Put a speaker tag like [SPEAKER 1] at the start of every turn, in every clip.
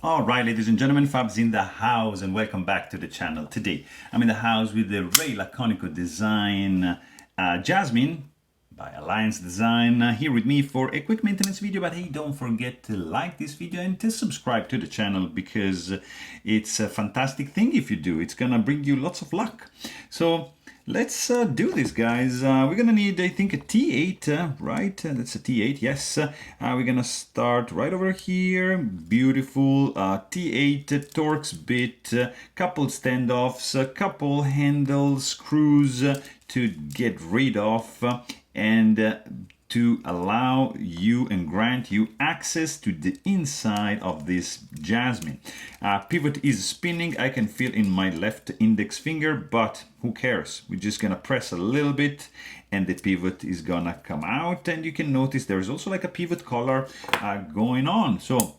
[SPEAKER 1] All right, ladies and gentlemen, Fab's in the house and welcome back to the channel. Today, I'm in the house with the Ray Laconico design Jasmine by Alliance Design here with me for a quick maintenance video. But hey, don't forget to like this video and to subscribe to the channel because it's a fantastic thing if you do. It's gonna bring you lots of luck. So let's do this, guys. We're gonna need, I think, a T8, right? That's a T8, yes. We're gonna start right over here. Beautiful T8 Torx bit, couple standoffs, a couple handle screws to get rid of, and to allow you and grant you access to the inside of this Jasmine. Pivot is spinning. I can feel in my left index finger, but who cares? We're just gonna press a little bit and the pivot is gonna come out. And you can notice there's also like a pivot collar going on. So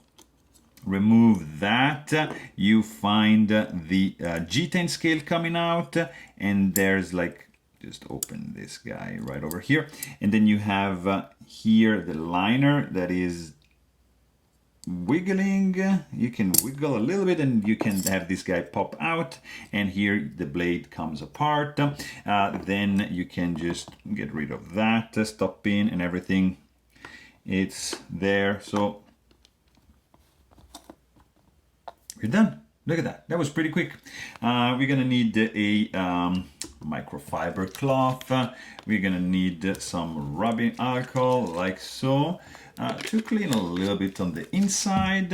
[SPEAKER 1] remove that, you find the G10 scale coming out, and there's like, just open this guy right over here, and then you have here the liner that is wiggling. You can wiggle a little bit and you can have this guy pop out, and here the blade comes apart. Then you can just get rid of that, stop pin and everything, it's there. So we're done. Look at that, that was pretty quick. We're gonna need a microfiber cloth. We're gonna need some rubbing alcohol like so, to clean a little bit on the inside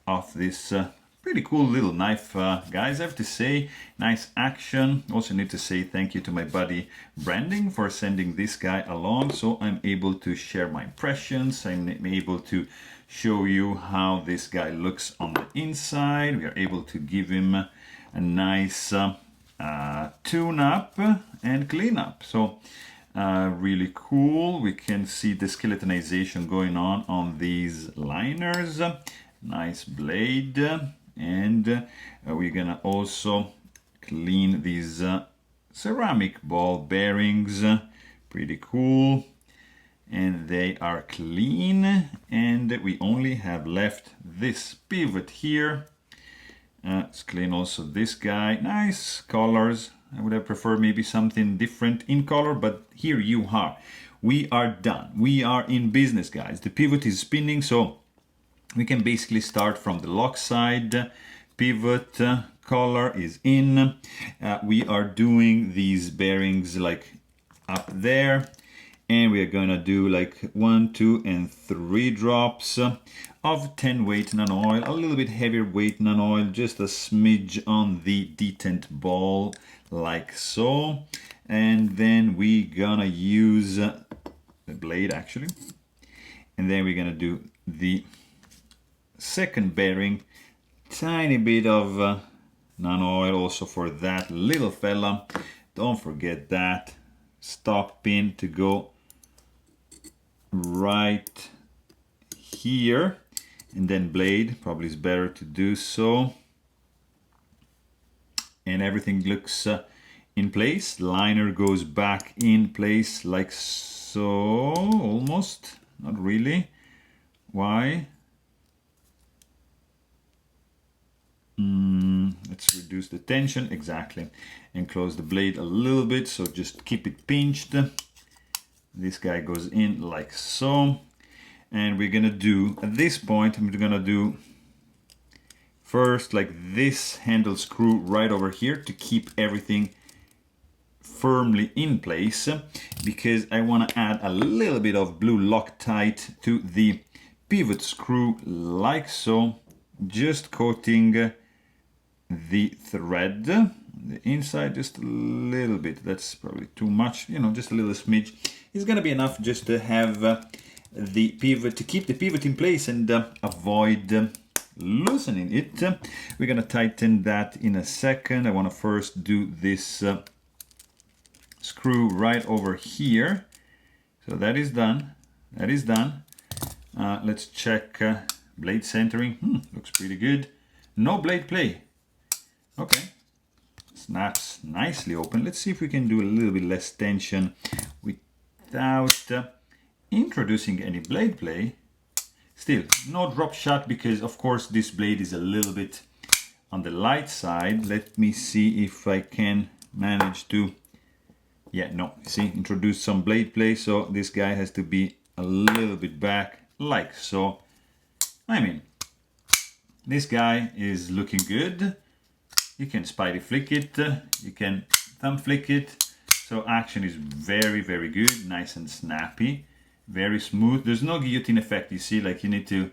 [SPEAKER 1] of this pretty cool little knife, guys. I have to say, nice action. Also need to say thank you to my buddy Branding for sending this guy along, so I'm able to share my impressions. I'm able to show you how this guy looks on the inside. We are able to give him a nice tune-up and clean-up. So really cool. We can see the skeletonization going on these liners. Nice blade. And we're gonna also clean these ceramic ball bearings. Pretty cool. And they are clean, and we only have left this pivot here. Let's clean also this guy. Nice colors. I would have preferred maybe something different in color, but here you are. We are done. We are in business, guys. The pivot is spinning, so we can basically start from the lock side. Pivot collar is in. We are doing these bearings like up there. And we are gonna do like 1, 2, and 3 drops of 10 weight nano oil, a little bit heavier weight nano oil, just a smidge on the detent ball, like so. And then we gonna use the blade actually. And then we're gonna do the second bearing, tiny bit of nano oil also for that little fella. Don't forget that. Stop pin to go right here, and then blade probably is better to do so, and everything looks in place. Liner goes back in place like so, almost, not really. Why? Let's reduce the tension, exactly, and close the blade a little bit, so just keep it pinched. This guy goes in like so, and we're gonna do, at this point, I'm gonna do first like this handle screw right over here to keep everything firmly in place, because I want to add a little bit of blue Loctite to the pivot screw like so, just coating the thread, the inside just a little bit. That's probably too much, you know, just a little smidge. It's gonna be enough just to have the pivot, to keep the pivot in place and avoid loosening it. We're gonna tighten that in a second. I want to first do this screw right over here. So that is done. That is done. Let's check blade centering. Looks pretty good. No blade play. Okay. Snaps nicely open. Let's see if we can do a little bit less tension without introducing any blade play. Still, no drop shot because of course this blade is a little bit on the light side. Let me see if I can manage to, yeah, no, see, introduce some blade play, so this guy has to be a little bit back, like so. I mean, this guy is looking good. You can spidey flick it, you can thumb flick it. So action is very, very good, nice and snappy, very smooth. There's no guillotine effect, you see, like you need to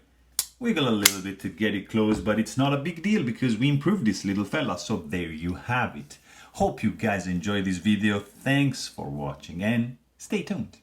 [SPEAKER 1] wiggle a little bit to get it close, but it's not a big deal because we improved this little fella. So there you have it. Hope you guys enjoyed this video. Thanks for watching and stay tuned.